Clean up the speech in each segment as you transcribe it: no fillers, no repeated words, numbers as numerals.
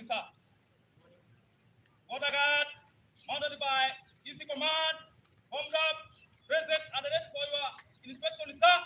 sir. Border guard, mounted by EC command, formed up, present and ready for your inspection, sir.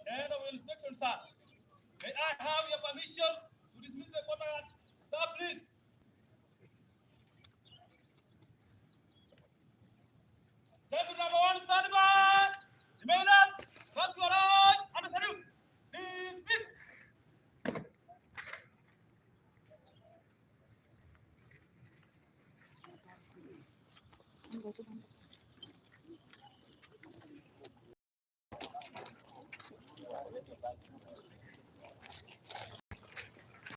End of inspection, sir. May I have your permission to dismiss the border guard? Sir, please. Safety number 1, stand by. Remainers, cut your right and salute. Dismiss. Go to